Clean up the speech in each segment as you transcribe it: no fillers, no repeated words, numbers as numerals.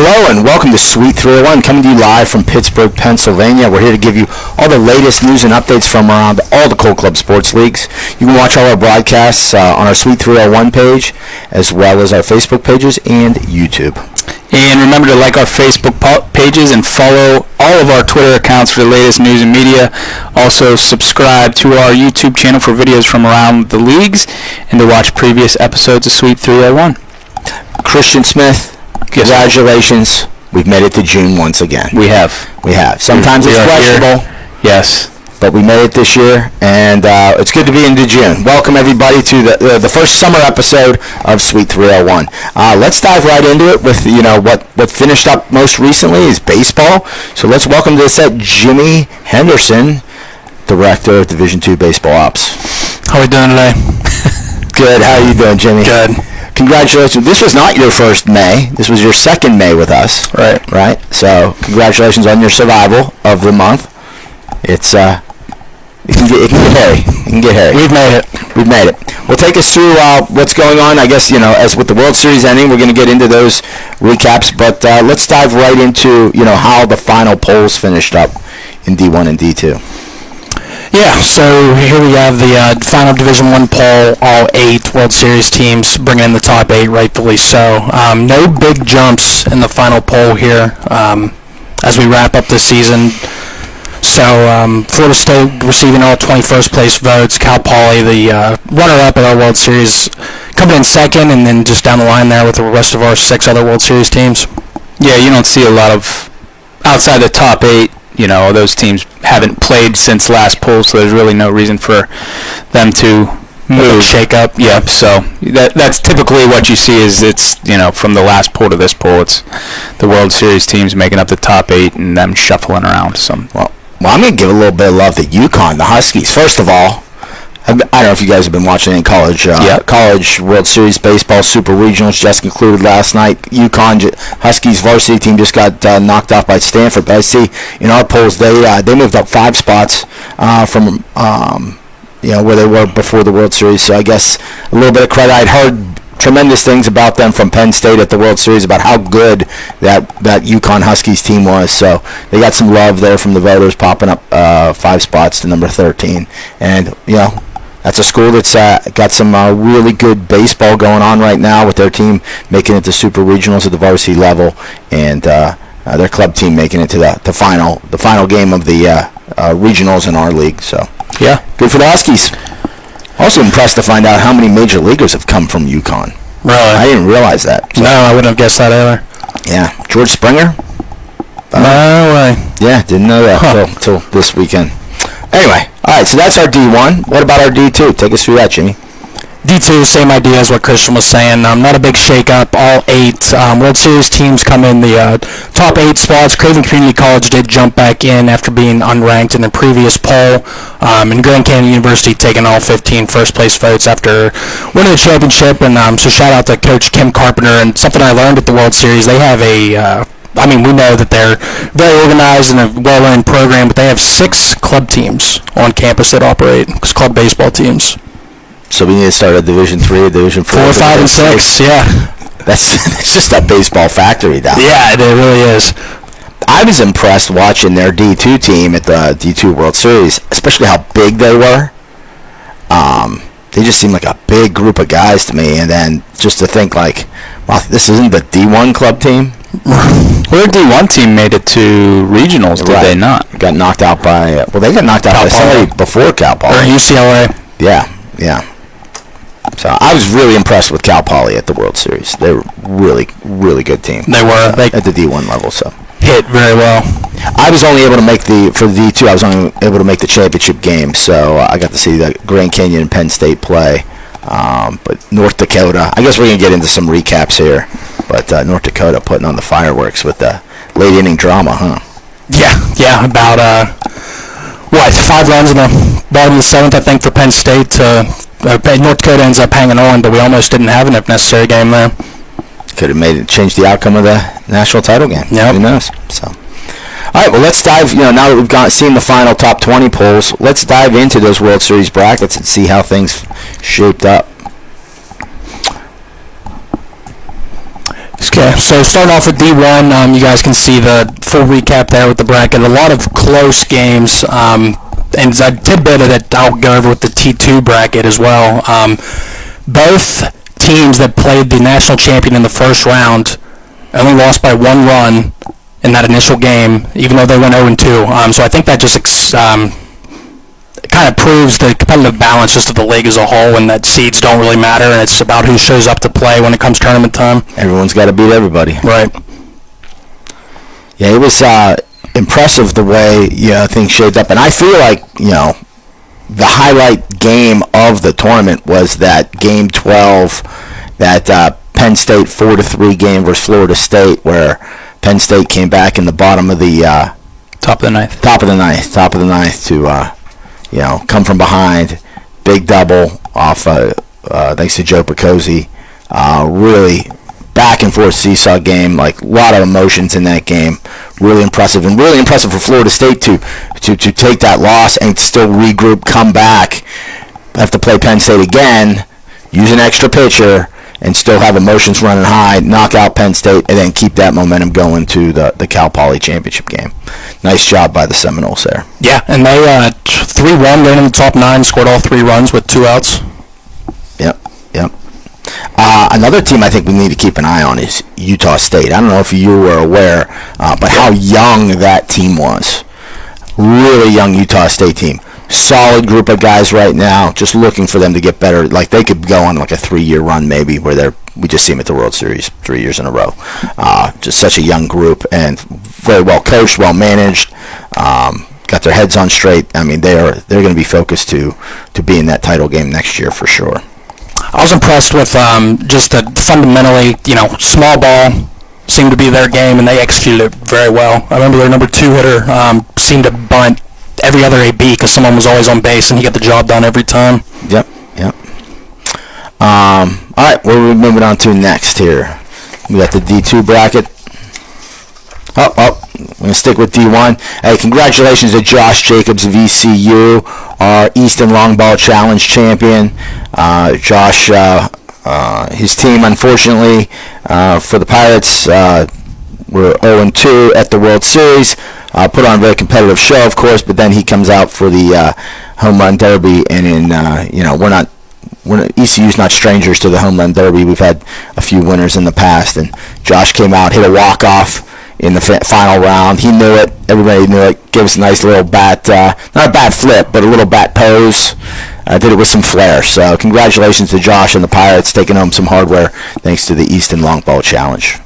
Hello and welcome to Suite 301, coming to you live from Pittsburgh, Pennsylvania. We're here to give you all the latest news and updates from around all the Cold Club sports leagues. You can watch all our broadcasts on our Suite 301 page, as well as our Facebook pages and YouTube. And remember to like our Facebook pages and follow all of our Twitter accounts for the latest news and media. Also, subscribe to our YouTube channel for videos from around the leagues and to watch previous episodes of Suite 301. Christian Smith, congratulations. We've made it to June once again. We have. Sometimes it's questionable. Yes. But we made it this year, and it's good to be into June. Welcome, everybody, to the first summer episode of Suite 301. Let's dive right into it with, what finished up most recently is baseball. So let's welcome to the set Jimmy Henderson, Director of Division II Baseball Ops. How are we doing today? Good. How are you doing, Jimmy? Good. Congratulations. This was not your first May. This was your second May with us. Right. So congratulations on your survival of the month. It's it can get hairy. We've made it. Well, take us through what's going on. I guess, as with the World Series ending, we're going to get into those recaps. But let's dive right into, how the final polls finished up in D1 and D2. Yeah, so here we have the final Division I poll, all 8 World Series teams bringing in the top 8, rightfully so. No big jumps in the final poll here as we wrap up this season. So Florida State receiving all 21st place votes, Cal Poly, the runner-up at our World Series, coming in second, and then just down the line there with the rest of our 6 other World Series teams. Yeah, you don't see a lot of, outside the top 8, those teams haven't played since last poll, so there's really no reason for them to move. Shake up. Yep, so that's typically what you see is it's, from the last poll to this poll, it's the World Series teams making up the top 8 and them shuffling around some. Well, I'm going to give a little bit of love to UConn, the Huskies. First of all, I don't know if you guys have been watching any college World Series baseball super regionals just concluded last night. UConn Huskies varsity team just got knocked off by Stanford. But I see in our polls they moved up 5 spots from where they were before the World Series. So I guess a little bit of credit. I'd heard tremendous things about them from Penn State at the World Series about how good that UConn Huskies team was. So they got some love there from the voters, popping up 5 spots to number 13. And that's a school that's got some really good baseball going on right now with their team making it to super regionals at the varsity level, and their club team making it to the final game of the regionals in our league. So yeah, good for the Huskies. Also impressed to find out how many major leaguers have come from UConn. Really? I didn't realize that. So. No, I wouldn't have guessed that either. Yeah, George Springer. No way. Yeah, didn't know that till this weekend. Anyway, all right, so that's our D1. What about our D2? Take us through that, Jimmy. D2, same idea as what Christian was saying. Not a big shake-up. All 8 World Series teams come in the top 8 spots. Craven Community College did jump back in after being unranked in the previous poll. And Grand Canyon University taking all 15 first-place votes after winning the championship. And so shout-out to Coach Kim Carpenter. And something I learned at the World Series, they have we know that they're very organized and a well-run program, but they have 6 club teams on campus that operate, club baseball teams. So we need to start a Division 3, a Division 4, 4, 5, and 6, yeah. That's just a baseball factory down there. Yeah, it really is. I was impressed watching their D2 team at the D2 World Series, especially how big they were. They just seemed like a big group of guys to me, and then just to think like, wow, this isn't the D1 club team? Their D1 team made it to regionals, did they not? Got knocked out by, they got knocked out by somebody before Cal Poly. Or UCLA. Yeah. So I was really impressed with Cal Poly at the World Series. They were really, really good team. They were. At the D1 level, so. Hit very well. I was only able to make for the D2, I was only able to make the championship game, so I got to see the Grand Canyon and Penn State play. But North Dakota, I guess we're going to get into some recaps here, but North Dakota putting on the fireworks with the late inning drama, huh? Yeah, about, 5 runs in the bottom of the 7th, I think, for Penn State. North Dakota ends up hanging on, but we almost didn't have an if necessary game there. Could have changed the outcome of the national title game. Yep. Who knows? So, all right, well, let's dive, now that we've seen the final top 20 polls, let's dive into those World Series brackets and see how things shaped up. Okay, so starting off with D1, you guys can see the full recap there with the bracket. A lot of close games, and a tidbit that I'll go over with the T2 bracket as well. Both teams that played the national champion in the first round only lost by 1 run in that initial game, even though they went 0-2. So I think that just kind of proves the competitive balance just of the league as a whole, and that seeds don't really matter, and it's about who shows up to play when it comes tournament time. Everyone's got to beat everybody. Right. Yeah, it was impressive the way things shaped up, and I feel like the highlight game of the tournament was that game 12, that Penn State 4-3 game versus Florida State, where Penn State came back in the bottom of the top of the ninth to come from behind, big double off thanks to Joe Percosi. Really back and forth seesaw game, like a lot of emotions in that game. Really impressive, and really impressive for Florida State to take that loss and still regroup, come back, have to play Penn State again, use an extra pitcher, and still have emotions running high, knock out Penn State, and then keep that momentum going to the Cal Poly championship game. Nice job by the Seminoles there. Yeah, and they 3-1, going in the top 9, scored all 3 runs with 2 outs. Yep. Another team I think we need to keep an eye on is Utah State. I don't know if you were aware, but how young that team was. Really young Utah State team. Solid group of guys right now, just looking for them to get better. Like they could go on like a 3-year run maybe, where we just see them at the World Series 3 years in a row. Just such a young group and very well coached, well managed. Got their heads on straight. I mean, they're going to be focused to be in that title game next year for sure. I was impressed with just a fundamentally, small ball seemed to be their game, and they executed it very well. I remember their number 2 hitter seemed to bunt every other AB because someone was always on base, and he got the job done every time. Yep. All right, what are we moving on to next here? We got the D2 bracket. We're going to stick with D1. Hey, congratulations to Josh Jacobs of ECU, our Easton Long Ball Challenge champion. Josh, his team, unfortunately, for the Pirates, were 0-2 at the World Series. Put on a very competitive show, of course, but then he comes out for the Home Run Derby, and ECU's not strangers to the Home Run Derby. We've had a few winners in the past, and Josh came out, hit a walk-off in the final round. He knew it. Everybody knew it. Gave us a nice little bat, not a bat flip, but a little bat pose. Did it with some flair. So congratulations to Josh and the Pirates taking home some hardware thanks to the Easton Long Ball Challenge.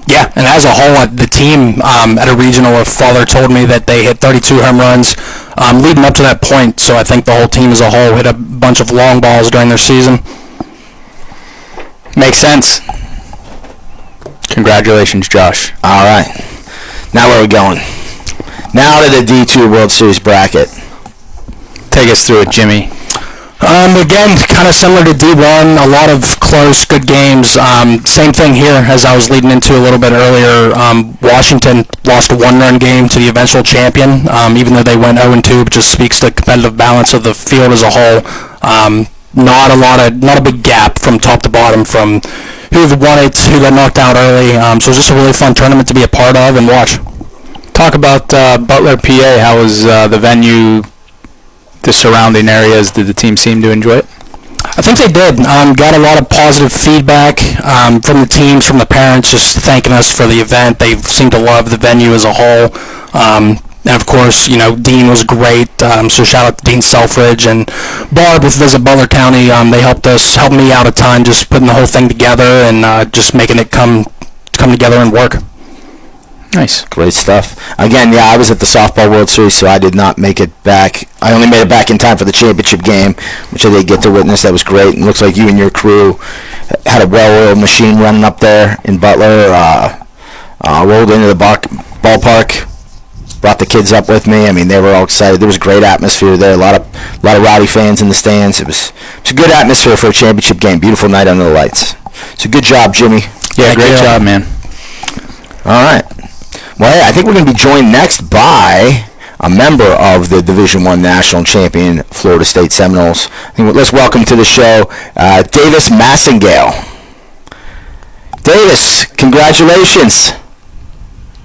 Yeah, and as a whole, the team at a regional, a father told me that they hit 32 home runs leading up to that point. So I think the whole team as a whole hit a bunch of long balls during their season. Makes sense. Congratulations, Josh. All right. Now where are we going? Now to the D2 World Series bracket. Take us through it, Jimmy. Again, kind of similar to D1, a lot of close, good games. Same thing here as I was leading into a little bit earlier. Washington lost a 1-run game to the eventual champion, even though they went 0-2, which just speaks to competitive balance of the field as a whole. Not a big gap from top to bottom from who won it, who got knocked out early. So it was just a really fun tournament to be a part of and watch. Talk about Butler, PA. How was the venue, the surrounding areas? Did the team seem to enjoy it? I think they did. Got a lot of positive feedback from the teams, from the parents, just thanking us for the event. They seemed to love the venue as a whole. And of course, Dean was great. So shout out to Dean Selfridge and Barb with Visit Butler County. They helped me out a ton, just putting the whole thing together and just making it come together and work. Nice. Great stuff. Again, yeah, I was at the Softball World Series, so I did not make it back. I only made it back in time for the championship game, which I did get to witness. That was great. And it looks like you and your crew had a well-oiled machine running up there in Butler. Rolled into the ballpark, brought the kids up with me. I mean, they were all excited. There was a great atmosphere there. A lot of rowdy fans in the stands. It was a good atmosphere for a championship game. Beautiful night under the lights. So good job, Jimmy. Yeah, great job, man. All right. Well, hey, I think we're going to be joined next by a member of the Division I national champion Florida State Seminoles. Let's welcome to the show Davis Massingale. Davis, congratulations.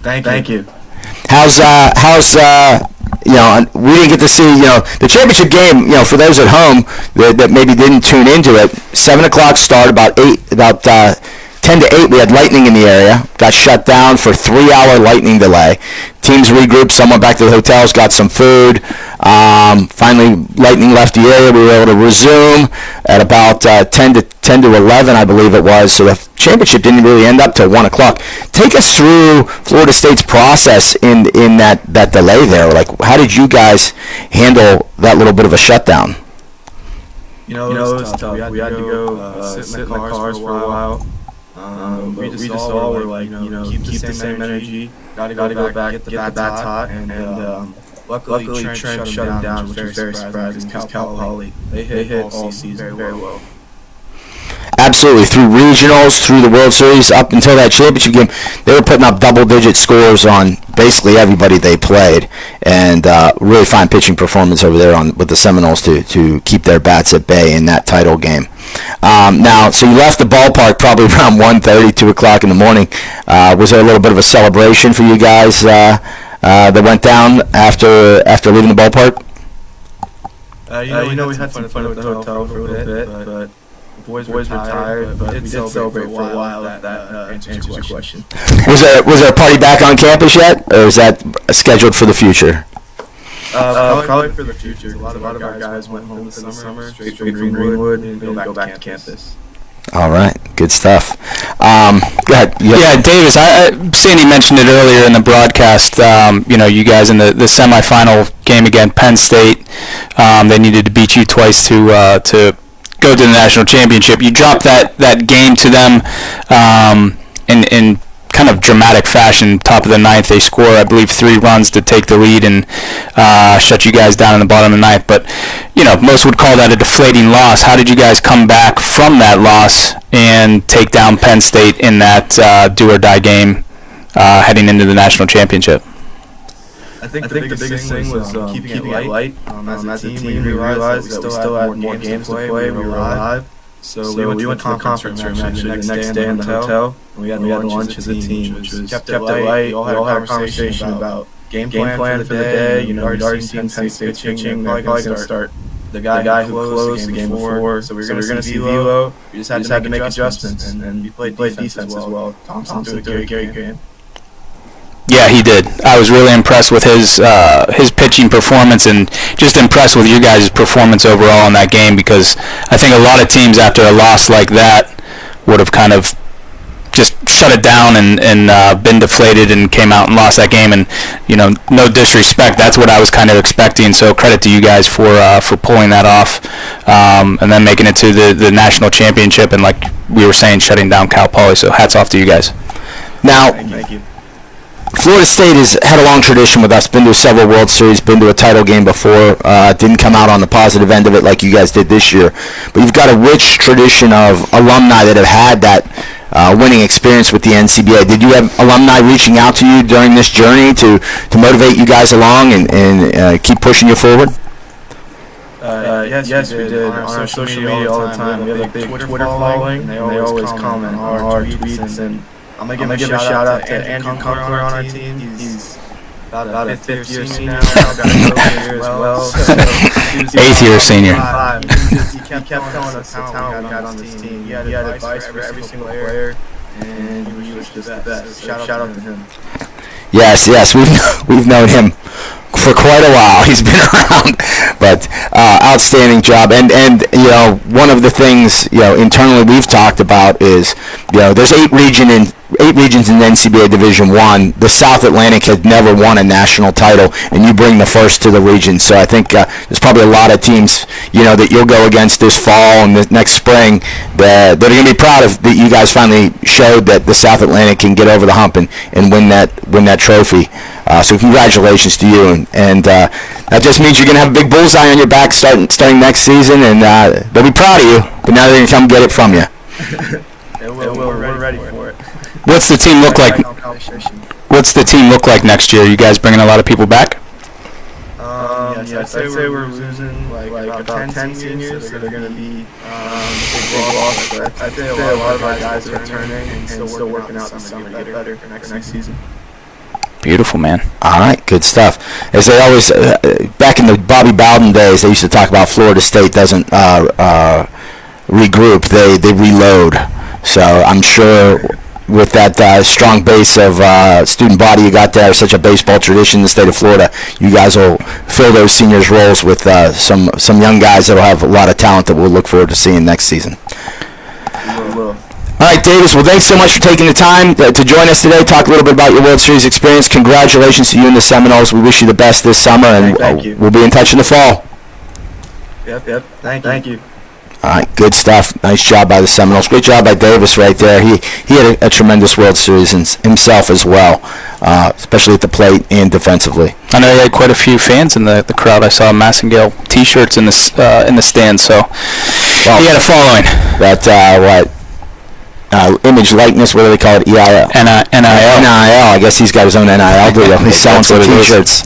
Thank you. How's we didn't get to see, the championship game, for those at home that maybe didn't tune into it, 7 o'clock start, about 10 to 8, we had lightning in the area, got shut down for 3-hour lightning delay. Teams regrouped, some went back to the hotels, got some food. Finally, lightning left the area. We were able to resume at about 10 to 11, I believe it was. So the championship didn't really end up till 1 o'clock. Take us through Florida State's process in that delay there. Like, how did you guys handle that little bit of a shutdown? It was tough. We had to go sit in the cars for a while. We just all were like, keep the same energy. Gotta go back, get the bats hot, and luckily Trent shut them down, which was very surprising because Cal Poly, they hit all season very well. Absolutely. Through regionals, through the World Series, up until that championship game, they were putting up double-digit scores on basically everybody they played, and really fine pitching performance over there with the Seminoles to keep their bats at bay in that title game. Now, so you left the ballpark probably around 1:30, 2 o'clock in the morning. Was there a little bit of a celebration for you guys that went down after leaving the ballpark? We had some fun at the hotel for a little bit, but the boys were tired, but we did celebrate for a while if that answers your question. Was there a party back on campus yet, or is that scheduled for the future? Probably for the future. A lot of our guys went home this summer, straight from Greenwood, and go back to campus. All right, good stuff. Go ahead. Yeah, Davis, Sandy mentioned it earlier in the broadcast. You guys in the semifinal game against Penn State, they needed to beat you twice to go to the national championship. You dropped that game to them in kind of dramatic fashion. Top of the ninth, they score, I believe, 3 runs to take the lead and shut you guys down in the bottom of the ninth. But most would call that a deflating loss. How did you guys come back from that loss and take down Penn State in that do or die game heading into the national championship? I think the biggest thing was keeping it light. As a team, we realized that we still had more games to play. We were alive. So we went to the conference room actually the next day in the hotel. We had lunch as a team, which was kept it light. We all had a conversation about game plan for the day. We'd already seen Penn State pitching. They're probably going to start the guy who closed the game before. So we were going to see Velo. We just had to make adjustments, and we played defense as well. Thompson did a great game. Yeah, he did. I was really impressed with his pitching performance and just impressed with you guys' performance overall in that game, because I think a lot of teams after a loss like that would have kind of just shut it down and been deflated and came out and lost that game. And no disrespect, that's what I was kind of expecting. So credit to you guys for pulling that off and then making it to the national championship, and like we were saying, shutting down Cal Poly. So hats off to you guys. Now, Thank you. Florida State has had a long tradition with us, been to several World Series, been to a title game before, didn't come out on the positive end of it like you guys did this year. But you've got a rich tradition of alumni that have had that winning experience with the NCBA. Did you have alumni reaching out to you during this journey to motivate you guys along and keep pushing you forward? Yes, we did. On our social media all the time. We have a big Twitter following, and they always comment on our tweets. And I'm gonna give a shout out to Andrew Kunkel on our team. He's about a fifth year senior now. Got a year as well. Eighth year senior. He kept telling us the talent we got on this team. He had advice for every single player, and he was just the best. Shout out to him. Yes, we've known him for quite a while. He's been around, but outstanding job. And one of the things internally we've talked about is there's 8 regions in NCBA Division I. The South Atlantic has never won a national title, and you bring the first to the region. So I think there's probably a lot of teams that you'll go against this fall and the next spring that are going to be proud of that you guys finally showed that the South Atlantic can get over the hump and win that trophy. So congratulations to you, and that just means you're going to have a big bullseye on your back starting next season, and they'll be proud of you. But now they're going to come get it from you. We're ready for it. What's the team look like? What's the team look like next year? You guys bringing a lot of people back? Yes, I'd say we're losing like about 10 seniors, so they're going to be big loss. But I think a lot of our guys are returning and still working out this summer to get better for next season. Beautiful, man. All right, good stuff. As they always, back in the Bobby Bowden days, they used to talk about Florida State doesn't regroup, they reload. So I'm sure with that strong base of student body you got there, such a baseball tradition in the state of Florida, you guys will fill those seniors' roles with some young guys that will have a lot of talent that we'll look forward to seeing next season. We will. All right, Davis, well, thanks so much for taking the time to join us today, talk a little bit about your World Series experience. Congratulations to you and the Seminoles. We wish you the best this summer, and Thank you. We'll be in touch in the fall. Yep. Thank you. All right, good stuff. Nice job by the Seminoles. Great job by Davis right there. He had a tremendous World Series himself as well, especially at the plate and defensively. I know you had quite a few fans in the crowd. I saw Massengale T-shirts in the stand, so he had a following. That image likeness, what do they call it? EIL. NIL. I guess he's got his own NIL deal. He's selling some T-shirts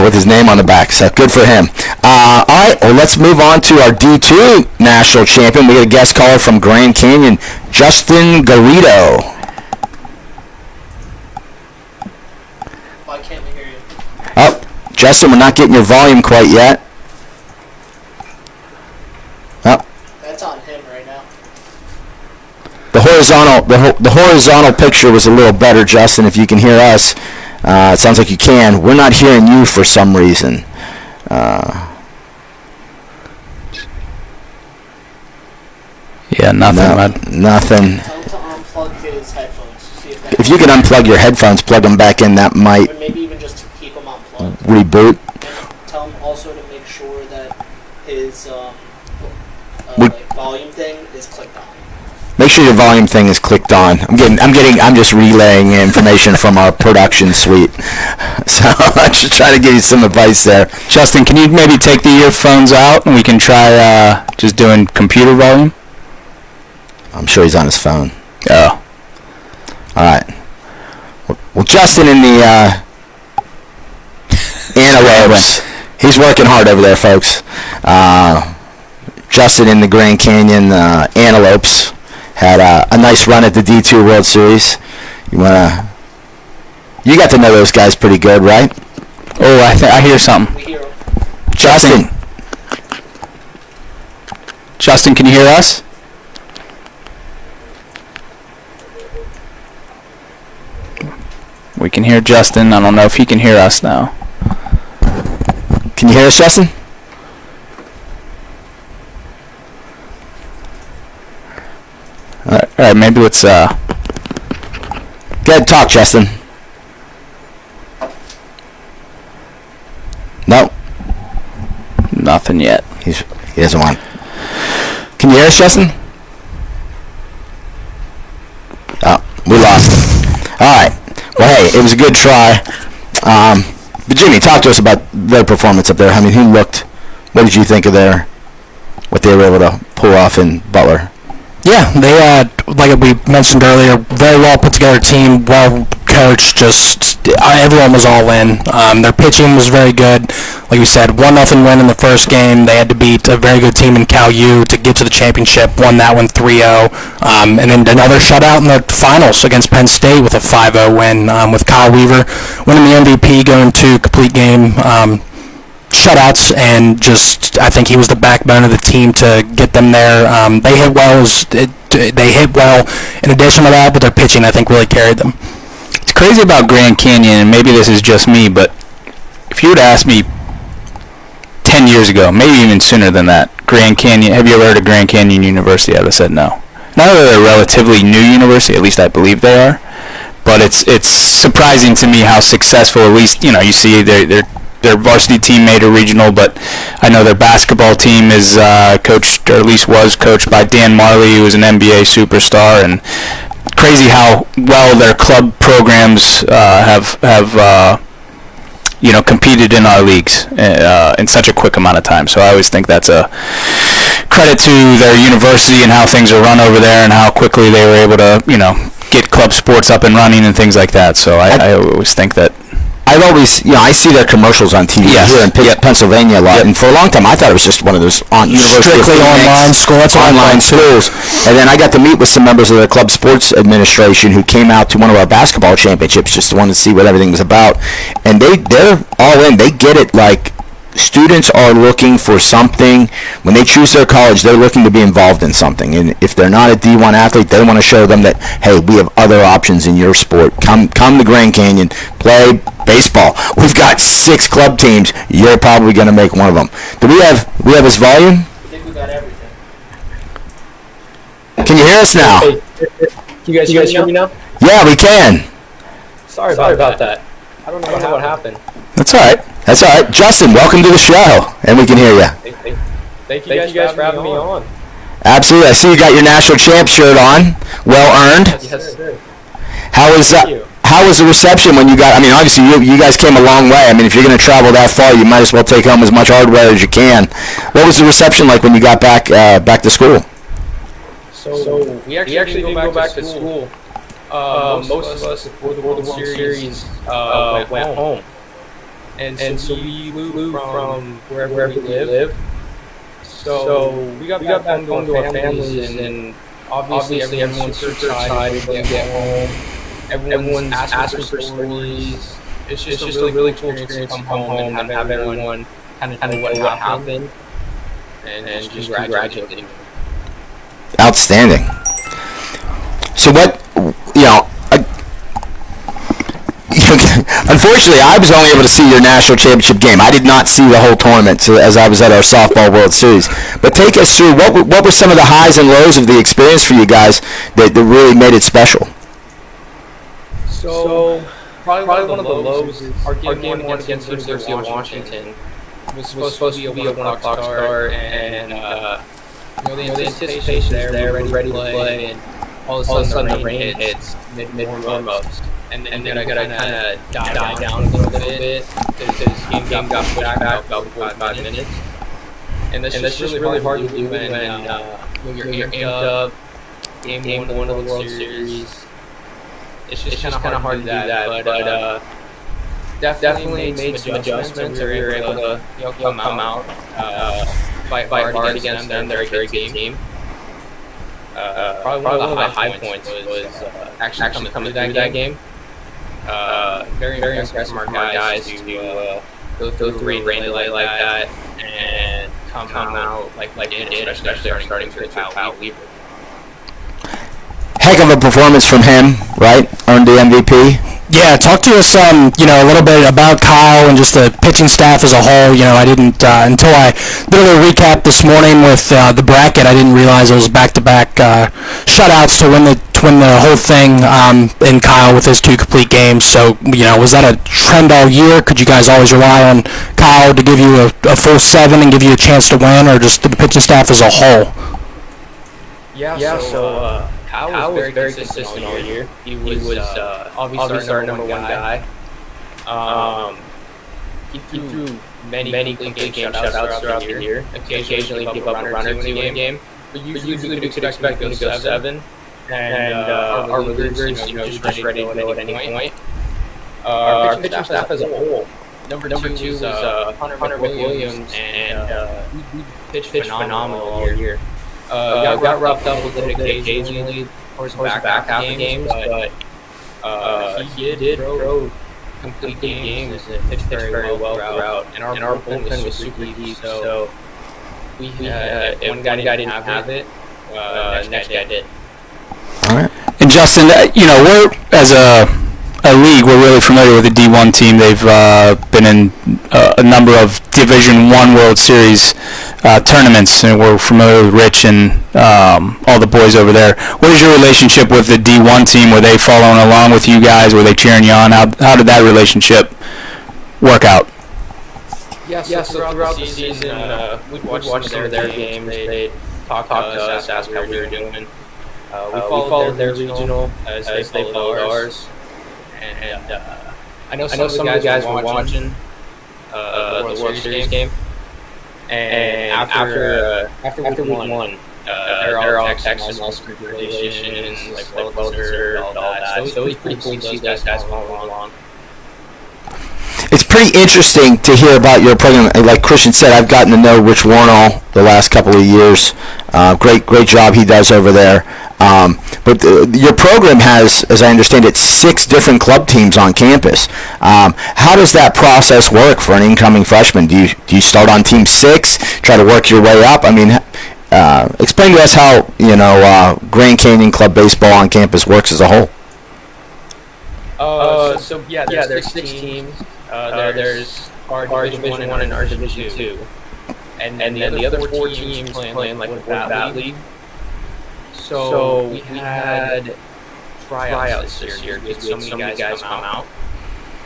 with his name on the back. So good for him. All right, well, let's move on to our D2 national champion. We got a guest caller from Grand Canyon, Justin Garrido. Why can't we hear you? Oh, Justin, we're not getting your volume quite yet. Oh. That's on him right now. The horizontal picture was a little better, Justin. If you can hear us, it sounds like you can. We're not hearing you for some reason. Yeah, nothing. Nothing. Tell him to unplug his headphones. See if that If you can unplug your headphones, plug them back in, that might or maybe even just to keep them unplugged. reboot. And tell him also to make sure that his We- volume thing is clicked on. Make sure your volume thing is clicked on. I'm just relaying information from our production suite. So I'm just trying to give you some advice there. Justin, can you maybe take the earphones out and we can try just doing computer volume? I'm sure he's on his phone. Oh. All right. Well, Justin in the Antelopes, he's working hard over there, folks. Justin in the Grand Canyon Antelopes had a nice run at the D2 World Series. You got to know those guys pretty good, right? Oh, I hear something. We hear him. Justin, can you hear us? We can hear Justin. I don't know if he can hear us now. Can you hear us, Justin? All right, maybe let's Go ahead and talk, Justin. No, nothing yet. he doesn't want. Can you hear us, Justin? Oh, we lost him. All right. Well, hey, it was a good try. But Jimmy, talk to us about their performance up there. I mean, what did you think of what they were able to pull off in Butler? Yeah, they like we mentioned earlier, very well put together team, well coached. Just everyone was all in. Their pitching was very good. Like we said, 1-0 win in the first game. They had to beat a very good team in Cal U to get to the championship. Won that one 3-0, and then another shutout in the finals against Penn State with a 5-0 win with Kyle Weaver winning the MVP, going to complete game. Shutouts, and just I think he was the backbone of the team to get them there. They hit well. In addition to that, but their pitching I think really carried them. It's crazy about Grand Canyon, and maybe this is just me, but if you would ask me 10 years ago, maybe even sooner than that, Grand Canyon, have you ever heard of Grand Canyon University? I would have said no. Now that they're a relatively new university, at least I believe they are, but it's surprising to me how successful, at least, you see their varsity team made a regional, but I know their basketball team is coached, or at least was coached, by Dan Marley, who is an NBA superstar, and crazy how well their club programs have competed in our leagues in such a quick amount of time. So I always think that's a credit to their university and how things are run over there and how quickly they were able to, get club sports up and running and things like that. So I always think that. I've always, I see their commercials on TV here in Pennsylvania a lot, and for a long time I thought it was just one of those strictly online school. That's online schools. And then I got to meet with some members of the club sports administration who came out to one of our basketball championships just to want to see what everything was about, and they're all in. They get it. Like, students are looking for something. When they choose their college, they're looking to be involved in something. And if they're not a D1 athlete, they want to show them that, hey, we have other options in your sport. Come to Grand Canyon, play baseball. We've got 6 club teams. You're probably going to make one of them. Do we have his volume? I think we got everything. Can you hear us now? Hey, you guys hear me now? Yeah, we can. Sorry about that. I don't know what happened. That's all right. Justin, welcome to the show, and we can hear you. Thank you guys for having me on. Absolutely. I see you got your national champ shirt on. Well earned. Yes, sir. How was the reception when you got? I mean, obviously you guys came a long way. I mean, if you're going to travel that far, you might as well take home as much hardware as you can. What was the reception like when you got back to school? So we actually didn't go back to school. Most of us before the World Series went home. And so we flew from wherever we live. So we got back home to our families, and obviously everyone's super excited to get home. Everyone's asking for stories. It's just a really cool experience to come home and have everyone kind of know what happened and just congratulate you. Outstanding. So what, unfortunately, I was only able to see your national championship game. I did not see the whole tournament as I was at our softball World Series. But take us through, what were some of the highs and lows of the experience for you guys that really made it special? So probably one of the lows is our game one against the University of Washington was supposed to be a 1 o'clock start, and the anticipation there, ready to play, and all of a sudden the rain hits mid warm-ups. And then I gotta kind of die down a little bit because this game got pushed back about 45 minutes. And that's just really hard to do when you're amped up, game one of the World Series. It's just kind of hard to do that, but definitely made some adjustments, and we were able to come out, fight hard against them. They're a very good team. Probably one of the high points was actually coming through that game. Very impressed from our guys to go through rain delay like that and come out like it did, especially starting to Kyle Weaver. Heck of a performance from him, right? Earned the MVP. Yeah, talk to us, a little bit about Kyle and just the pitching staff as a whole. I didn't until I did a little recap this morning with the bracket. I didn't realize it was back-to-back shutouts to win the whole thing in Kyle with his 2 complete games. So, was that a trend all year? Could you guys always rely on Kyle to give you a full 7 and give you a chance to win, or just the pitching staff as a whole? So Kyle was very consistent all year. He was obviously our number one guy. He threw many complete game shutouts throughout the year. Occasionally give up a run or 2 in a game. But usually you could expect him to go 7. And our relievers, just ready to go at any point. Our pitching staff as a whole. Number 2 is Hunter Williams, and we pitched phenomenal all year. Got roughed up a little bit occasionally towards the back half of games, but he did throw complete games and pitched very well throughout. And our bullpen was super deep, so we if one guy didn't have it, next guy did. All right. And Justin, we're as a league, we're really familiar with the D1 team. They've been in a number of Division I World Series tournaments, and we're familiar with Rich and all the boys over there. What is your relationship with the D1 team? Were they following along with you guys? Were they cheering you on? How did that relationship work out? Yeah, so throughout the season, we'd watch some of their games. They'd talk to us, ask how we were doing. We followed their regional as they followed ours. And I know some of the guys were watching the World Series game. And after week 1, they're all texting us congratulations, like well deserved, all that. So it was pretty cool to see those guys follow along. pretty interesting to hear about your program. Like Christian said, I've gotten to know Rich Warnall the last couple of years. Great job he does over there. But your program has, as I understand it, 6 different club teams on campus. How does that process work for an incoming freshman? Do you start on team 6, try to work your way up? I mean, explain to us how Grand Canyon Club baseball on campus works as a whole. There's 6 teams. There's our Division 1 and our Division 2. And then the other 4 teams playing like with that league. So we had tryouts this year because so many guys come out.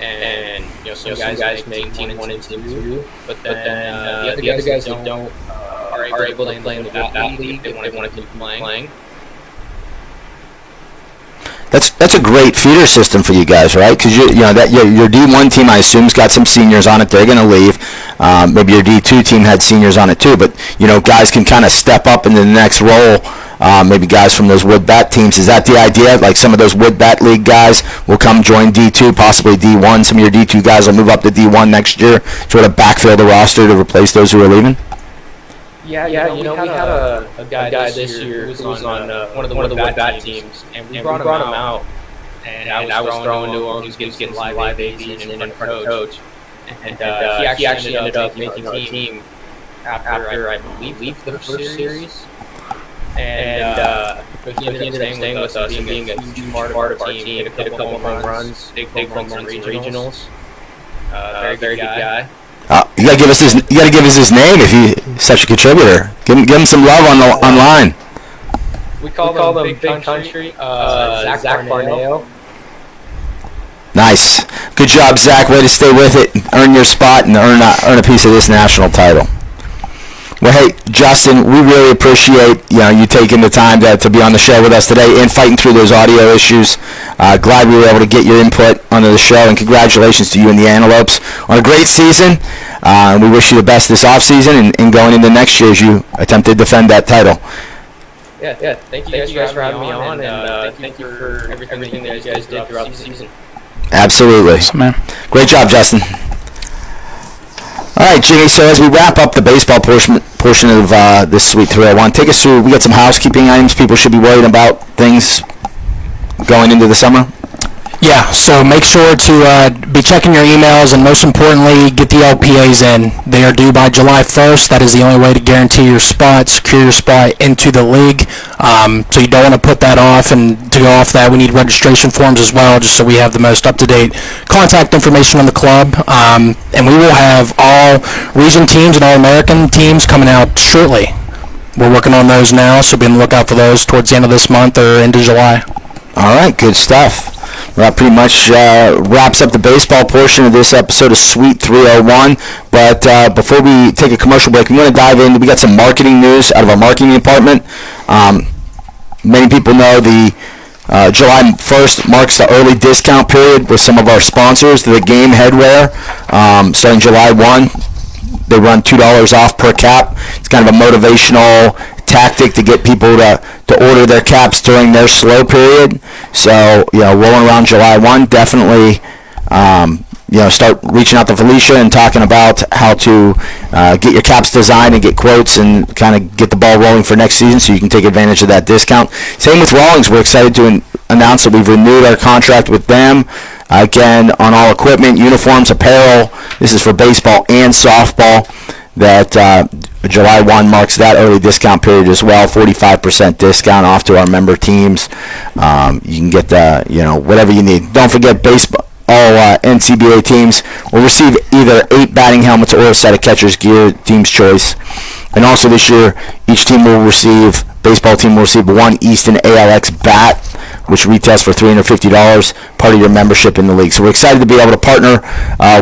And some guys make team 1 and team 2. But then the other guys that don't are able to play in that league. They want to keep playing. That's a great feeder system for you guys, right? Because your D1 team, I assume, has got some seniors on it. They're going to leave. Maybe your D2 team had seniors on it too, but guys can kind of step up into the next role. Maybe guys from those wood bat teams. Is that the idea? Like some of those wood bat league guys will come join D2, possibly D1. Some of your D2 guys will move up to D1 next year, sort of backfill the roster to replace those who are leaving. Yeah, we had a guy this year who was on one of the wood bat teams, and we brought him out, and I was throwing to him. He was getting live bases in front of the coach, and he actually ended up making our team after I believe the first series. And he ended up staying with us and being a huge part of our team. Hit a couple home runs, big home runs in regionals. Very good guy. You gotta give us his name if he's such a contributor. Give him some love online. We call him Big Country. Zach Barneo. Nice, good job, Zach. Way to stay with it, earn your spot, and earn a piece of this national title. Well, hey, Justin, we really appreciate you taking the time to be on the show with us today and fighting through those audio issues. Glad we were able to get your input onto the show, and congratulations to you and the Antelopes on a great season. We wish you the best this offseason and going into next year as you attempt to defend that title. Yeah. Thank you guys for having me on, and thank you for everything that you guys did throughout the season. Absolutely. Awesome, man. Great job, Justin. All right, Jimmy, so as we wrap up the baseball portion of this Sweet 301, take us through, we got some housekeeping items people should be worried about, things going into the summer. Yeah, so make sure to be checking your emails, and most importantly, get the LPAs in. They are due by July 1st. That is the only way to guarantee your spot, secure your spot into the league. So you don't want to put that off, and to go off that, we need registration forms as well, just so we have the most up-to-date contact information on the club. And we will have all region teams and all American teams coming out shortly. We're working on those now, so be on the lookout for those towards the end of this month or into July. All right, good stuff. Well, that pretty much wraps up the baseball portion of this episode of Sweet 301. But before we take a commercial break, we want to dive in. We got some marketing news out of our marketing department. Many people know the July 1st marks the early discount period with some of our sponsors, the Game Headwear. Starting July 1, they run $2 off per cap. It's kind of a motivational tactic to get people to order their caps during their slow period. So, rolling around July 1, definitely, start reaching out to Felicia and talking about how to get your caps designed and get quotes and kind of get the ball rolling for next season so you can take advantage of that discount. Same with Rawlings. We're excited to announce that we've renewed our contract with them. Again, on all equipment, uniforms, apparel. This is for baseball and softball. That July 1 marks that early discount period as well. 45% discount off to our member teams. You can get whatever you need. Don't forget, baseball. All NCBA teams will receive either 8 batting helmets or a set of catcher's gear, team's choice. And also this year, each team will receive, baseball team will receive 1 Easton ALX bat, which retails for $350, part of your membership in the league. So we're excited to be able to partner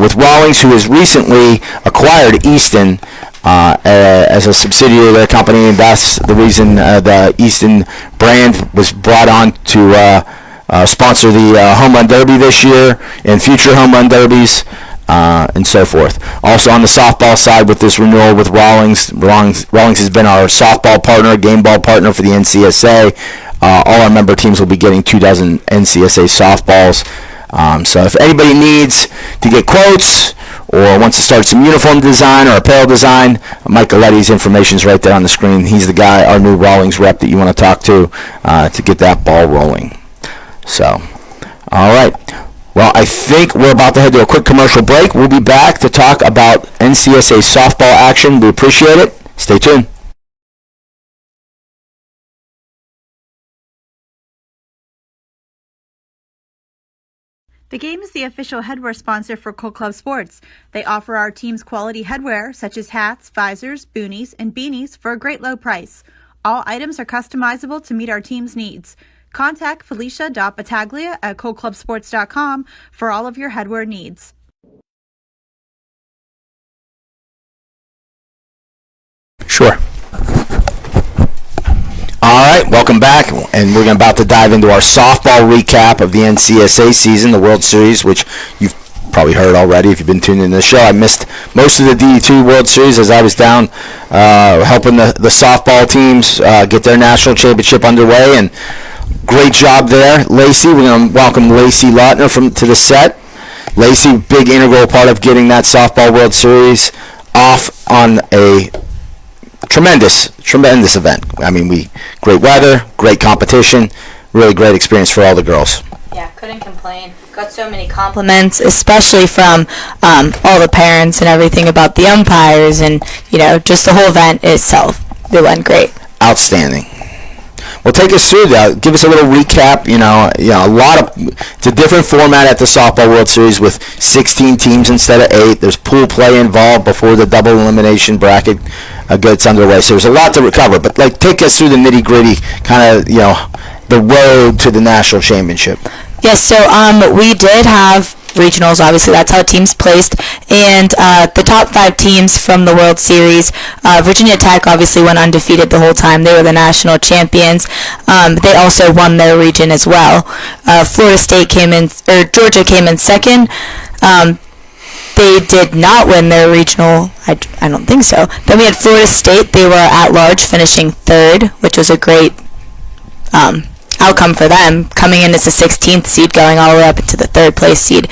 with Rawlings, who has recently acquired Easton as a subsidiary of their company, and that's the reason the Easton brand was brought on to sponsor the Home Run Derby this year and future Home Run Derbies and so forth. Also on the softball side with this renewal with Rawlings has been our softball partner, game ball partner for the NCSA. All our member teams will be getting 2 dozen NCSA softballs. So if anybody needs to get quotes, or wants to start some uniform design or apparel design, Mike Galetti's information is right there on the screen. He's the guy, our new Rawlings rep, that you want to talk to get that ball rolling. So, all right. Well, I think we're about to head to a quick commercial break. We'll be back to talk about NCSA softball action. We appreciate it. Stay tuned. The Game is the official headwear sponsor for Cold Club Sports. They offer our team's quality headwear, such as hats, visors, boonies, and beanies for a great low price. All items are customizable to meet our team's needs. Contact Felicia.Battaglia at coldclubsports.com for all of your headwear needs. Sure. All right, welcome back, and we're about to dive into our softball recap of the NCSA season, the World Series, which you've probably heard already if you've been tuning in to the show. I missed most of the D2 World Series as I was down helping the softball teams get their national championship underway, and great job there, Lacey. We're going to welcome Lacey Lautner to the set. Lacey, big integral part of getting that softball World Series off on a tremendous event. I mean, great weather, great competition, really great experience for all the girls. Yeah, couldn't complain. Got so many compliments, especially from all the parents and everything about the umpires and, just the whole event itself. It went great. Outstanding. Well, take us through that. Give us a little recap. It's a different format at the Softball World Series with 16 teams instead of 8. There's pool play involved before the double elimination bracket gets underway. So there's a lot to recover. But take us through the nitty gritty, kind of the road to the national championship. Yes, so we did have regionals, obviously that's how teams placed, and the top 5 teams from the World Series, Virginia Tech obviously went undefeated the whole time. They were the national champions. They also won their region as well. Florida State Georgia came in second. They did not win their regional. I don't think so. Then we had Florida State. They were at large, finishing third, which was a great outcome for them, coming in as the 16th seed, going all the way up into the 3rd place seed.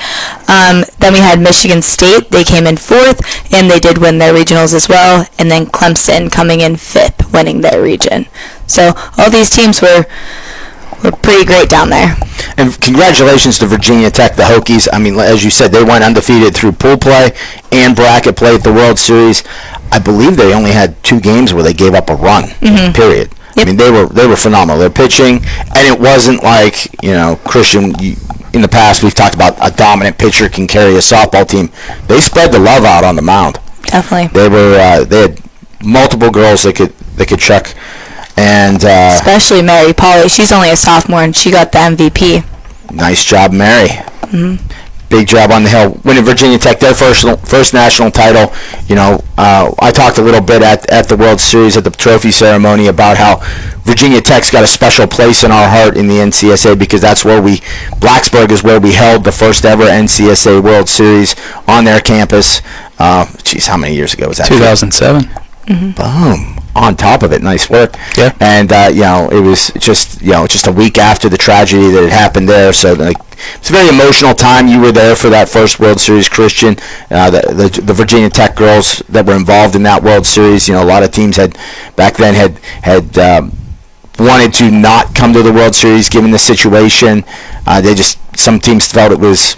Then we had Michigan State. They came in 4th, and they did win their regionals as well. And then Clemson coming in 5th, winning their region. So all these teams were pretty great down there. And congratulations to Virginia Tech, the Hokies. I mean, as you said, they went undefeated through pool play and bracket play at the World Series. I believe they only had 2 games where they gave up a run, period. Yep. I mean, they were phenomenal. Their pitching, and it wasn't like, Christian, in the past we've talked about a dominant pitcher can carry a softball team. They spread the love out on the mound. Definitely. They had multiple girls they could chuck, and especially Mary Polly. She's only a sophomore, and she got the MVP. Nice job, Mary. Big job on the hill, winning Virginia Tech their first national title. I talked a little bit at the World Series at the trophy ceremony about how Virginia Tech's got a special place in our heart in the NCSA because that's where Blacksburg is where we held the first ever NCSA World Series on their campus. How many years ago was that? 2007. Boom. On top of it, nice work. Yeah. And it was just a week after the tragedy that had happened there, so it's a very emotional time. You were there for that first World Series, Christian. The Virginia Tech girls that were involved in that World Series, a lot of teams back then had wanted to not come to the World Series given the situation. Some teams felt it was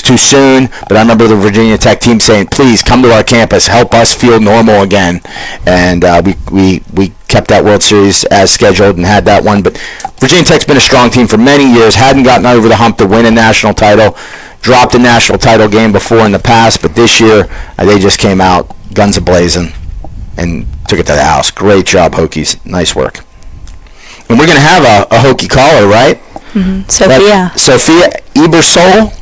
too soon, but I remember the Virginia Tech team saying, please come to our campus, help us feel normal again. And we kept that World Series as scheduled and had that one. But Virginia Tech's been a strong team for many years, hadn't gotten over the hump to win a national title, dropped a national title game before in the past, but this year they just came out guns a-blazing and took it to the house. Great job, Hokies. Nice work. And we're going to have a Hokie caller, right? Sophia. Sophia Ebersol.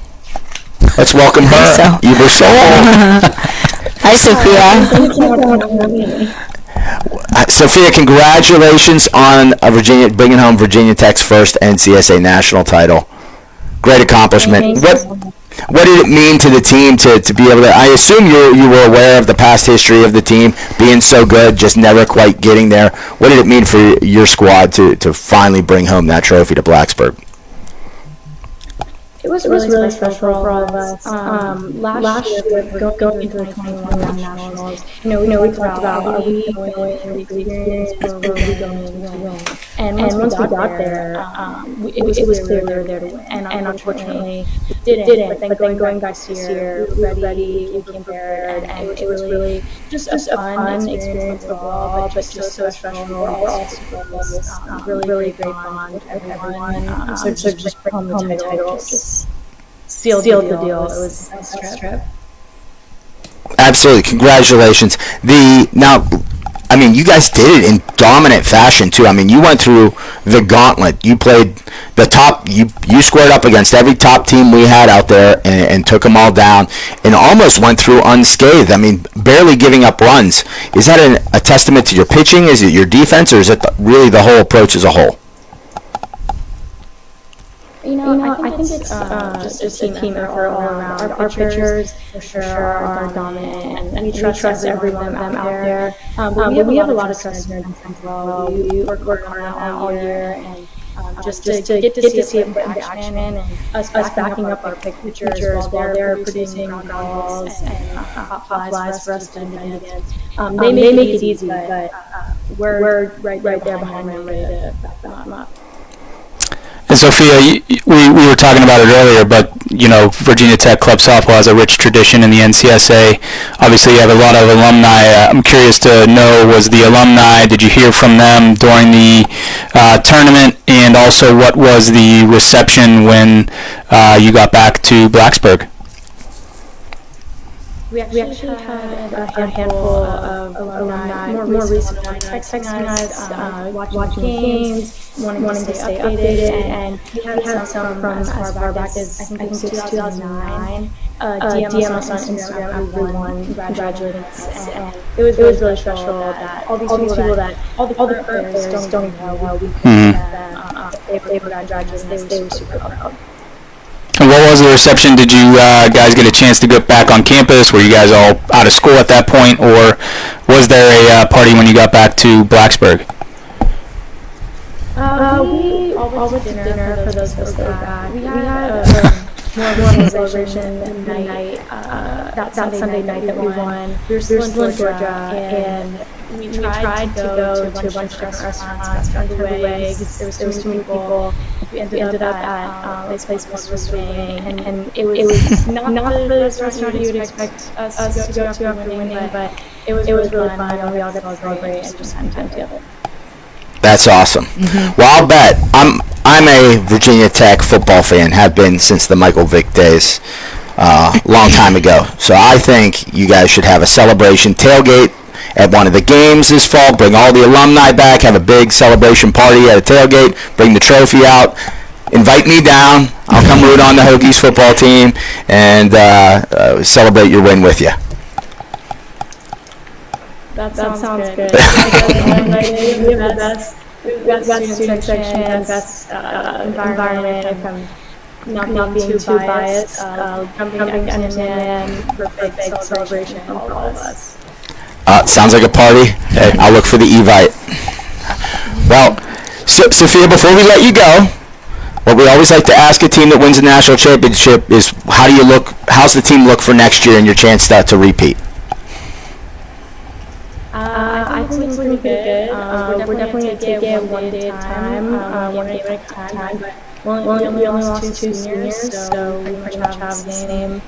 Let's welcome her. So. Ebersol. Hi, Sophia. Sophia, congratulations on bringing home Virginia Tech's first NCSA national title. Great accomplishment. What did it mean to the team to be able to? I assume you were aware of the past history of the team being so good, just never quite getting there. What did it mean for your squad to finally bring home that trophy to Blacksburg? It was really special for all of us. Last year, going into the 2021 Nationals, we talked about, are we going to experience or were we going to win? And once we got there, it was clear we were there to win. And unfortunately, we didn't. But then going back this year, we were ready, we came prepared, and it was really just a fun experience overall, but just so special. We're all super close. Really great bond with everyone. So just bring home the title. Just sealed the deal. It was a nice trip. Absolutely, congratulations. You guys did it in dominant fashion too. I mean, you went through the gauntlet. You played the top. You squared up against every top team we had out there and took them all down, and almost went through unscathed. I mean, barely giving up runs. Is that a testament to your pitching? Is it your defense, or is it really the whole approach as a whole? I think it's just a team effort all around. Our pitchers, for sure, are dominant, and we trust everyone out there. But we have a lot of trust in our defense as well. We work hard on that all year, and just to get to see it put into action, and us backing up our pitchers while they're producing ground balls and pop flies for us to defend against. They make it easy, but we're right there behind them, ready to back them up. And Sophia, we were talking about it earlier, but Virginia Tech Club Softball has a rich tradition in the NCSA. Obviously, you have a lot of alumni. I'm curious to know, was the alumni, did you hear from them during the tournament, and also what was the reception when you got back to Blacksburg? We actually had a handful of alumni, more recent ones, texting us, watching games, wanting to stay updated, and we had some from as far back as, I think it was 2009. DM us on Instagram, everyone congratulating us, and it was really special that all these people that all the players don't even know we they were congratulating us. They were super proud. And what was the reception? Did you guys get a chance to get back on campus? Were you guys all out of school at that point, or was there a party when you got back to Blacksburg? We always did dinner for those that were back. We had a celebration the night, that Sunday night that we won. We were still in Georgia, and we tried to go to a bunch of different restaurants on the way because there was too many people. We ended up at this place called Swing, and it was not the restaurant you would expect us to go to after winning, but it was really fun, and we all got to celebrate and just spend time together. That's awesome. Mm-hmm. Well, I'll bet. I'm a Virginia Tech football fan, have been since the Michael Vick days, long time ago. So I think you guys should have a celebration tailgate at one of the games this fall. Bring all the alumni back, have a big celebration party at a tailgate, bring the trophy out, invite me down. I'll come root on the Hokies football team and celebrate your win with you. That sounds good. We have the best student section, best environment, from not being too biased, coming to understand perfect celebration for all of us. Sounds like a party. Hey, I'll look for the Evite. Well, Sophia, before we let you go, what we always like to ask a team that wins a national championship is, how's the team look for next year and your chance to repeat? I think it's pretty good. We're definitely going to take it one day at a time, one game at a time, but we only lost two seniors, so we pretty much have the same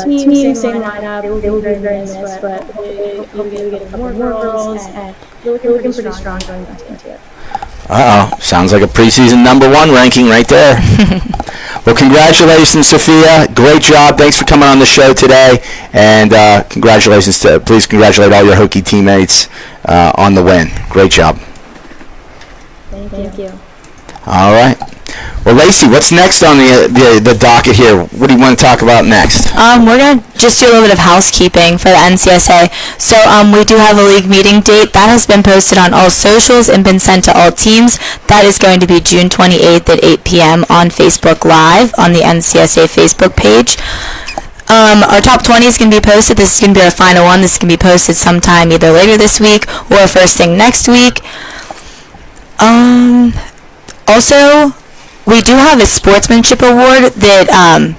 team, same lineup. They will be very missed, but hopefully we get a couple more girls, and we're looking pretty strong going into it. Sounds like a preseason #1 ranking right there. Well, congratulations, Sophia. Great job. Thanks for coming on the show today. And congratulations please congratulate all your Hokie teammates on the win. Great job. Thank you. All right. Well, Lacey, what's next on the docket here? What do you want to talk about next? We're going to just do a little bit of housekeeping for the NCSA. So we do have a league meeting date. That has been posted on all socials and been sent to all teams. That is going to be June 28th at 8 p.m. on Facebook Live on the NCSA Facebook page. Our top 20 is going to be posted. This is going to be our final one. This is going to be posted sometime either later this week or first thing next week. Also, we do have a sportsmanship award that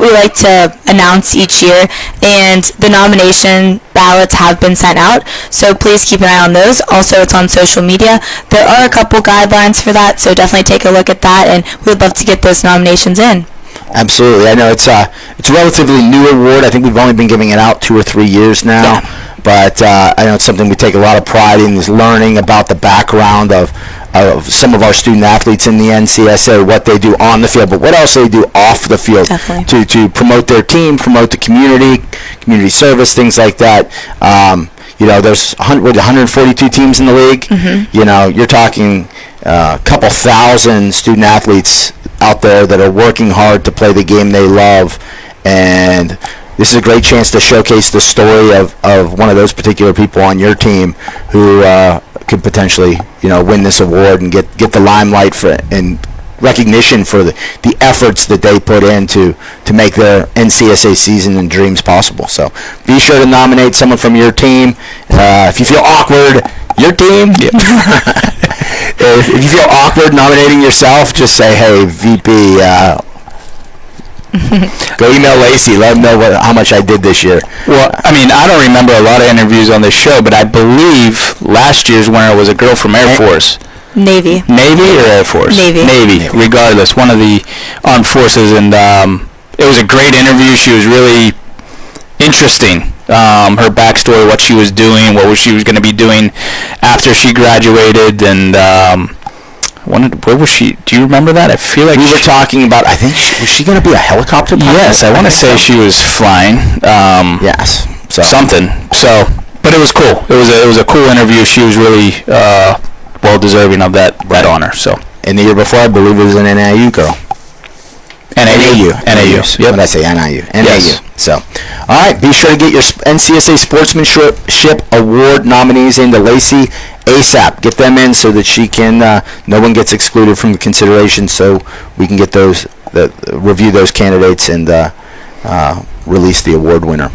we like to announce each year, and the nomination ballots have been sent out, so please keep an eye on those. Also, it's on social media. There are a couple guidelines for that, so definitely take a look at that, and we'd love to get those nominations in. Absolutely. I know it's a relatively new award. I think we've only been giving it out 2 or 3 years now. Yeah. But I know it's something we take a lot of pride in, is learning about the background of some of our student athletes in the NCSA, what they do on the field, but what else they do off the field. Definitely. to promote their team, promote the community service, things like that. There's 142 teams in the league. Mm-hmm. You're talking a couple thousand student athletes out there that are working hard to play the game they love, and this is a great chance to showcase the story of one of those particular people on your team who could potentially, win this award and get the limelight for and recognition for the efforts that they put in to make their NCSA season and dreams possible. So be sure to nominate someone from your team. If you feel awkward, your team. If you feel awkward nominating yourself, just say, "Hey, VP, go email Lacey. Let them know how much I did this year." Well, I mean, I don't remember a lot of interviews on this show, but I believe last year's winner was a girl from Air Force. Navy or Air Force? Navy. Regardless, one of the armed forces, and it was a great interview. She was really interesting. Her backstory, what she was doing, what she was going to be doing after she graduated, and where was she? Do you remember that? I feel like we were talking about. I think was she going to be a helicopter pilot? Yes, I want to say she was flying. Yes, something. So, but it was cool. It was a cool interview. She was really well deserving of that honor. So, and the year before, I believe it was an NIU girl. NAU. Yep. What did I say? NIU. Yes. So, all right. Be sure to get your NCSA Sportsmanship Award nominees into Lacey ASAP. Get them in so that she can. No one gets excluded from the consideration, so we can get those, review those candidates and release the award winner.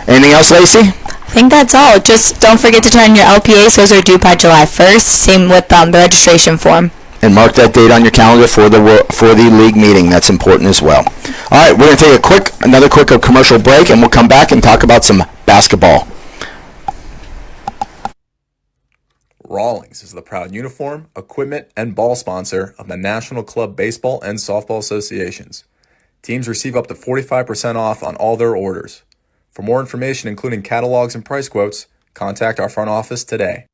Anything else, Lacey? I think that's all. Just don't forget to turn in your LPAs. Those are due by July 1st. Same with the registration form. And mark that date on your calendar for the league meeting. That's important as well. All right, we're going to take another quick commercial break, and we'll come back and talk about some basketball. Rawlings is the proud uniform, equipment, and ball sponsor of the National Club Baseball and Softball Associations. Teams receive up to 45% off on all their orders. For more information, including catalogs and price quotes, contact our front office today.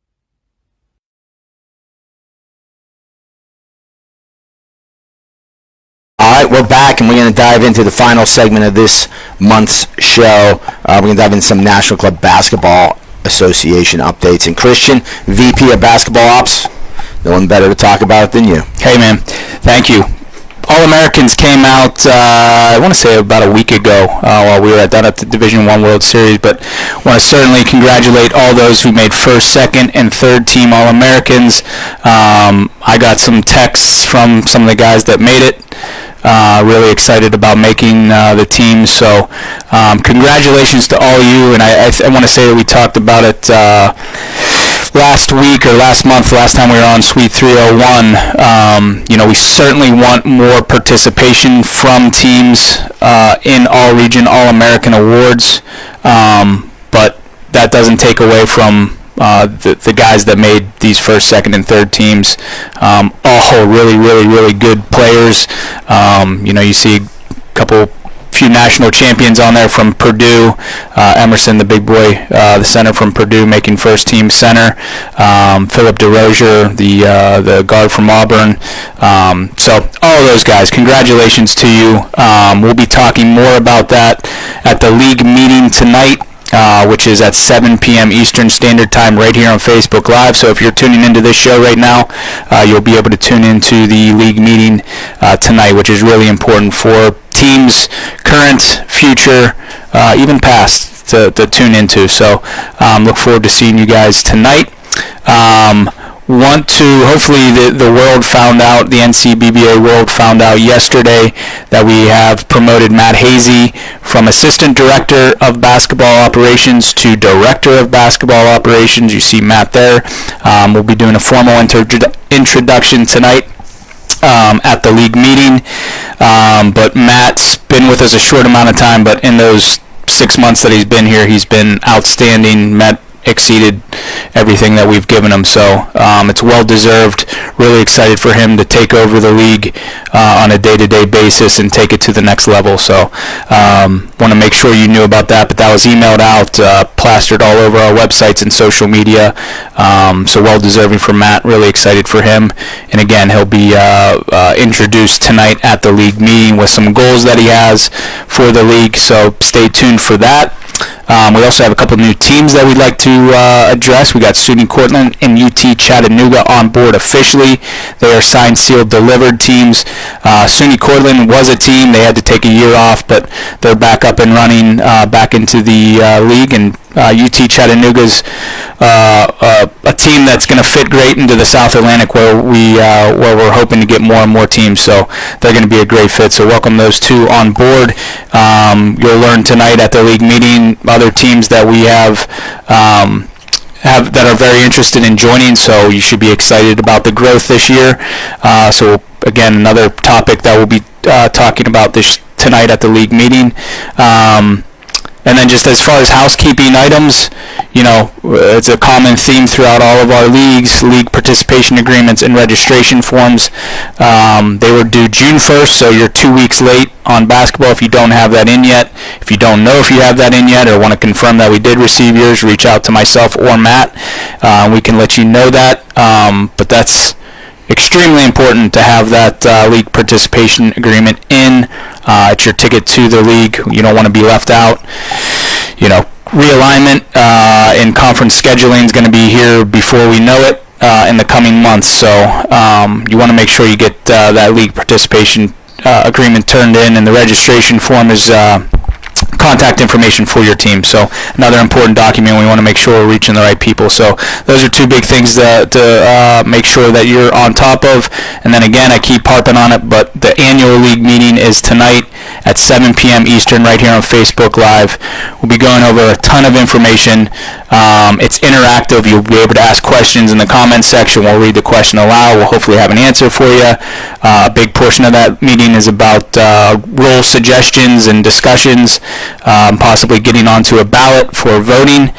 All right, we're back, and we're going to dive into the final segment of this month's show. We're going to dive into some National Club Basketball Association updates. And Christian, VP of Basketball Ops, no one better to talk about it than you. Hey, man. Thank you. All-Americans came out, I want to say about a week ago while we were down at the Division I World Series, but want to certainly congratulate all those who made first, second, and third team All-Americans. I got some texts from some of the guys that made it. Really excited about making the team, so congratulations to all you, and I want to say that we talked about it last week or last month, last time we were on Suite 301. We certainly want more participation from teams in all-region, all-American awards, but that doesn't take away from the guys that made these first, second, and third teams. All really, really, really good players. You see a few national champions on there from Purdue. Emerson, the big boy, the center from Purdue, making first team center. Philip DeRozier, the guard from Auburn. So all of those guys, congratulations to you. We'll be talking more about that at the league meeting tonight, which is at 7 p.m. Eastern Standard Time right here on Facebook Live. So if you're tuning into this show right now, you'll be able to tune into the league meeting tonight, which is really important for teams, current, future, even past, to tune into. So look forward to seeing you guys tonight. Hopefully the world found out, the NCBBA world found out yesterday that we have promoted Matt Hazy from Assistant Director of Basketball Operations to Director of Basketball Operations. You see Matt there. We'll be doing a formal introduction tonight. the league meeting. But Matt's been with us a short amount of time, but in those 6 months that he's been here, he's been outstanding. Matt exceeded everything that we've given him, so it's well deserved. Really excited for him to take over the league on a day-to-day basis and take it to the next level. So want to make sure you knew about that, but that was emailed out, plastered all over our websites and social media. So well deserving for Matt. Really excited for him, and again, he'll be introduced tonight at the league meeting with some goals that he has for the league, so stay tuned for that. We also have a couple new teams that we'd like to address. We got SUNY Cortland and UT Chattanooga on board officially. They are signed, sealed, delivered teams. SUNY Cortland was a team. They had to take a year off, but they're back up and running back into the league. And UT Chattanooga's a team that's going to fit great into the South Atlantic, where we're hoping to get more and more teams. So they're going to be a great fit. So welcome those two on board. You'll learn tonight at the league meeting other teams that we have that are very interested in joining. So you should be excited about the growth this year. So again, another topic that we'll be talking about this tonight at the league meeting. And then just as far as housekeeping items, it's a common theme throughout all of our leagues, league participation agreements and registration forms. They were due June 1st, so you're 2 weeks late on basketball if you don't have that in yet. If you don't know if you have that in yet or want to confirm that we did receive yours, reach out to myself or Matt. We can let you know that. But that's extremely important to have that league participation agreement in. It's your ticket to the league. You don't want to be left out. Realignment and conference scheduling is going to be here before we know it in the coming months. So you want to make sure you get that league participation agreement turned in, and the registration form is contact information for your team. So another important document. We want to make sure we're reaching the right people. So those are two big things to make sure that you're on top of. And then again, I keep harping on it, but the annual league meeting is tonight at 7 p.m. Eastern right here on Facebook Live. We'll be going over a ton of information. It's interactive. You'll be able to ask questions in the comments section. We'll read the question aloud. We'll hopefully have an answer for you. A big portion of that meeting is about rule suggestions and discussions, possibly getting onto a ballot for voting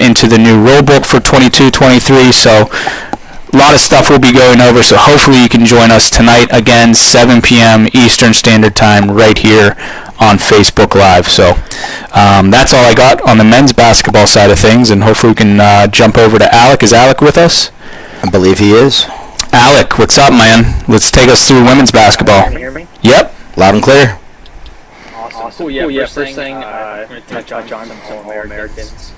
into the new rule book for 22-23. So a lot of stuff we'll be going over, so hopefully you can join us tonight, again, 7 p.m. Eastern Standard Time right here on Facebook Live. So that's all I got on the men's basketball side of things, and hopefully we can jump over to Alec. Is Alec with us? I believe he is. Alec, what's up, man? Let's take us through women's basketball. Can you hear me? Yep, loud and clear. Awesome. Cool, yeah, first thing, I'm going to touch on some All-Americans.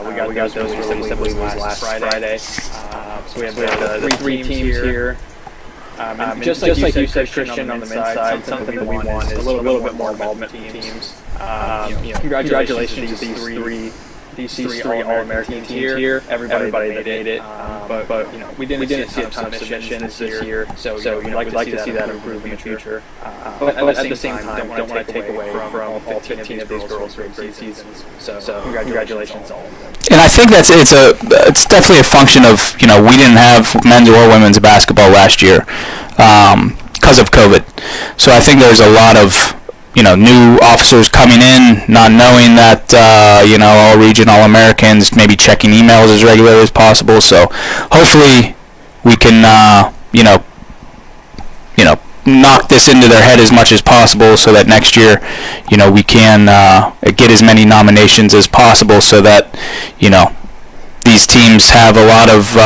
We got those recently last Friday. So we have the three teams here. And just like you said, Christian, on the men's side, something that we want is a little bit more involvement from teams. Congratulations to these three All-American teams here. Everybody that made it. But we didn't see a ton of submissions this year, so we'd like to see that improve in the future. But at the same time, don't want to take away from all 15 of these girls' great seasons. So congratulations to all of them. And I think it's definitely a function of, we didn't have men's or women's basketball last year because of COVID. So I think there's a lot of new officers coming in, not knowing that, all region, all Americans, maybe checking emails as regularly as possible. So hopefully we can, knock this into their head as much as possible so that next year, we can get as many nominations as possible so that, these teams have a lot of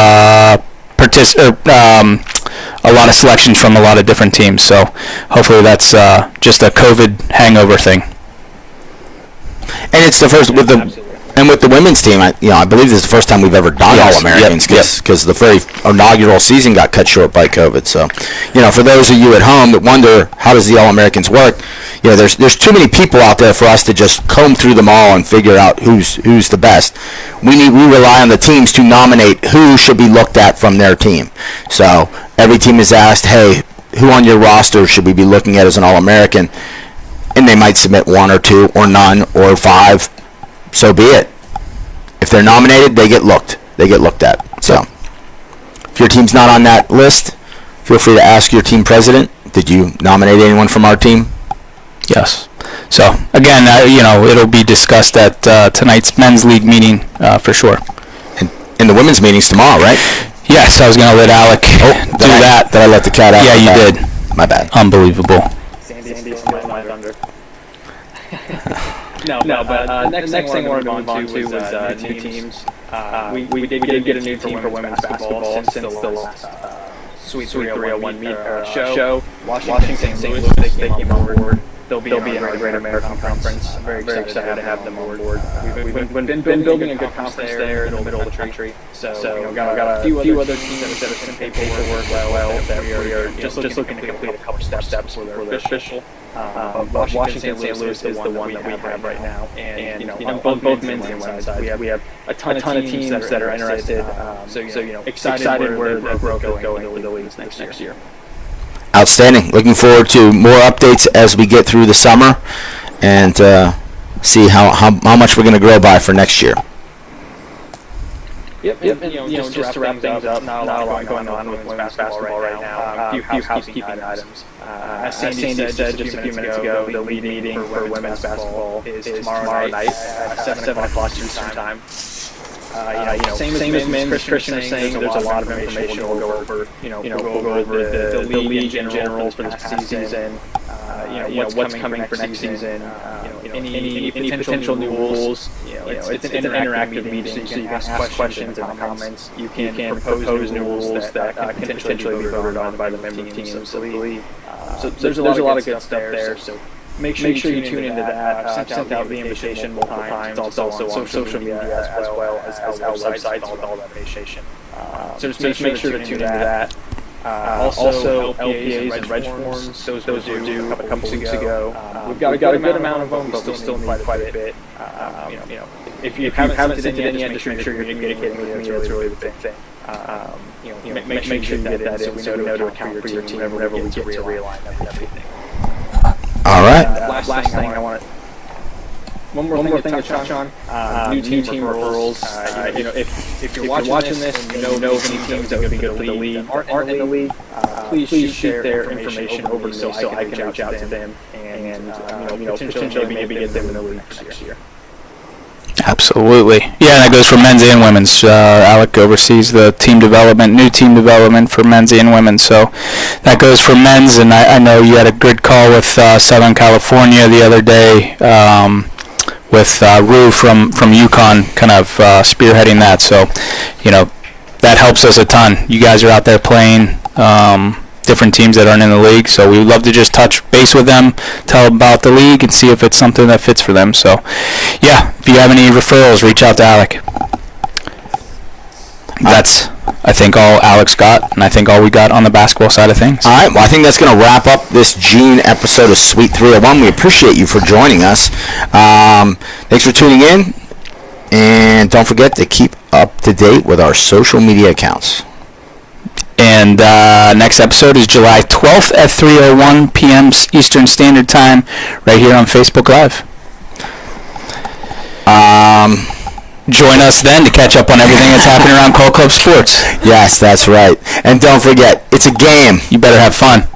a lot of selections from a lot of different teams. So hopefully that's just a COVID hangover thing. And it's the first with the women's team. I believe this is the first time we've ever done All-Americans because the very inaugural season got cut short by COVID. So, for those of you at home that wonder how does the All-Americans work, there's too many people out there for us to just comb through them all and figure out who's the best. We rely on the teams to nominate who should be looked at from their team. So every team is asked, hey, who on your roster should we be looking at as an All-American? And they might submit one or two or none or five. So be it. If they're nominated, they get looked at. So if your team's not on that list, feel free to ask your team president Did you nominate anyone from our team? Yes. So, again, it'll be discussed at tonight's men's league meeting for sure. And the women's meeting's tomorrow, right? Yes, I was going to let Alec do that. Did I let the cat out? Yeah, you did. My bad. Unbelievable. Sandy's my thunder. But the next thing I wanted to move on to was new teams. We did get a new team for women's basketball since the last Sweet 301 show. Washington St. Louis, they came on board. They'll be in our Great American Conference. I'm very excited to have them on board. We've been building a good conference there in the middle of the country. So got a few other teams that have sent paperwork well that we are just looking to complete a couple steps for their official. Washington St. Louis is the one that we have right now, and on both men's and women's sides, we have a ton of teams that are interested. So excited where the growth is going with the leagues next year. Outstanding. Looking forward to more updates as we get through the summer and see how much we're going to grow by for next year. Yep. And, just to wrap things up, not a lot going on with women's basketball right now. A few housekeeping items. As Sandy said just a few minutes ago, the league meeting for women's basketball is tomorrow night at 7 o'clock Eastern time. Same as men's, Christian was saying, there's a lot of information. We'll go over, the league in general for this season. What's coming for next season. Any potential new rules. It's an interactive meeting, so you can ask questions in the comments. You can propose new rules that can potentially be voted on by the member teams of the league. So there's a lot of good stuff there. So make sure you tune into that. I've sent out the invitation multiple times. It's also on social media as well as our websites with all that information. So just make sure to tune into that. Also, LPAs and reg forms, those were due a couple weeks ago. We've got a good amount of them, but we still need quite a bit. If you haven't sent it in yet, just make sure you're communicating with me. That's really the big thing. Make sure you get that in so we know to account for your team whenever we get to realign everything. All right. Last thing I want to... One more thing to touch on. New team referrals. If you're watching this and you know of any teams that would be good for the league aren't in the league, please shoot their information over to me so I can reach out to them and potentially maybe get them in the league for next year. Absolutely. Yeah, and that goes for men's and women's. Alec oversees the new team development for men's and women's. So that goes for men's, and I know you had a good call with Southern California the other day with Rue from UConn kind of spearheading that. So, that helps us a ton. You guys are out there playing different teams that aren't in the league, so we would love to just touch base with them, tell them about the league, and see if it's something that fits for them. So, yeah, if you have any referrals, reach out to Alec. That's, I think, all Alex got, and I think all we got on the basketball side of things. All right, well, I think that's going to wrap up this June episode of Sweet 301. We appreciate you for joining us. Thanks for tuning in, and don't forget to keep up to date with our social media accounts. And next episode is July 12th at 3:01 p.m. Eastern Standard Time, right here on Facebook Live. Join us then to catch up on everything that's happening around Call Club Sports. Yes, that's right. And don't forget, it's a game. You better have fun.